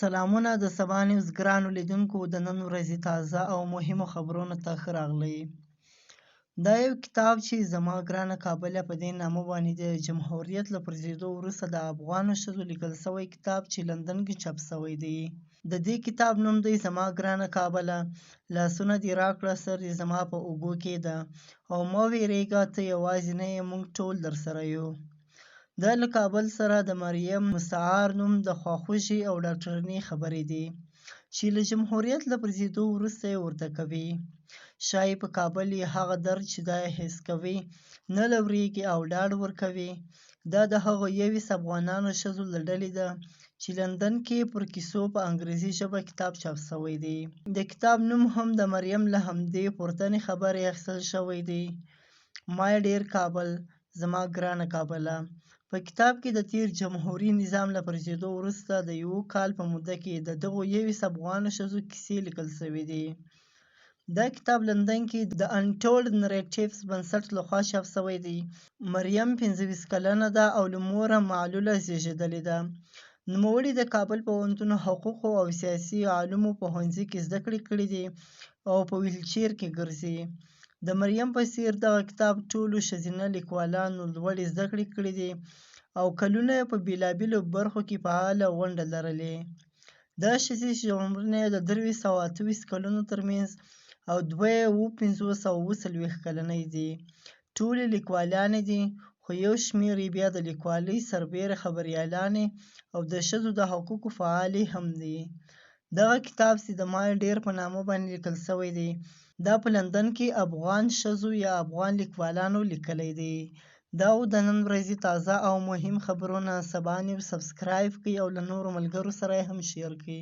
سلامونه د سبا نیوز ګرانو لیدونکو د نن ورځې تازه او مهمو خبرونو ته ښه راغلی. دا یو کتاب چې زما ګرانه کابله په دې نامه باندې د جمهوریت له پرځېدو وروسته د افغانو ښځو لیکل شوی کتاب چې لندن کې چاپ شوی دی. د دې کتاب نوم دی زما ګرانه کابله، لاسونه دې راکړه سر دې زما په اوږو کېږده او مه وېرېږه ته یوازې نه یې موږ ټول درسره یو. دا له کابل سره د مریم مستعار نوم د خواخوږۍ او ډاکټرنې خبرې دي چې له جمهوریت له پرځېدو وروسته یې ورته کوي. ښایي په کابل یې هغه درد چې دا یې حس کوي نه لورېږي او ډاډ ورکوي. دا د هغو 21 افغانانو ښځو له ډلې ده چې لندن کې پر کیسو په انګریزي ژبه کتاب چاپ شوی دی. د کتاب نوم هم د مریم له همدې پورتنۍ خبرې اخیستل شوی دی: مای ډیر کابل، زما ګرانه کابله. په کتاب کې د تیر جمهوري نظام له پرځېدو وروسته د 1 کال په موده کې د دغو 21 افغانو ښځو کیسې لیکل شوي دي. دا کتاب لندن کې د انټولډ نریټیوز بنسټ لخوا چاپ شوی دی. مریم 25 کلنه ده او له موره معلوله زېږېدلې ده. نوموړې د کابل پوهنتون حقوقو او سیاسي علومو پوهنځي کې زده کړې کړې دي او په ویلچیر کې ګرځي. د مریم په څېر دغه کتاب ټولو ښځینه لیکوالانو لوړې زده کړې کړې دي او کلونه یې په بېلابېلو برخو کې فعاله ونډه لرلې. دا ښځې چې عمرونه یې د 2328 کلونو ترمنځ او 2540 کلنۍ دي، ټولې لیکوالانې دي، خو یو شمېر یې بیا د لیکوالۍ سربېره خبریالانې او د ښځو د حقوقو فعالې هم دي. دغه کتاب چې د مای ډیر په نامه باندې لیکل شوی دی، دا په لندن کې افغان ښځو یا افغان لیکوالانو لیکلی دی. دا و د نن ورځې تازه او مهم خبرونه. سبا نیوز سبسکرایب کړئ او له نورو ملګرو سره یې هم شیر کړئ.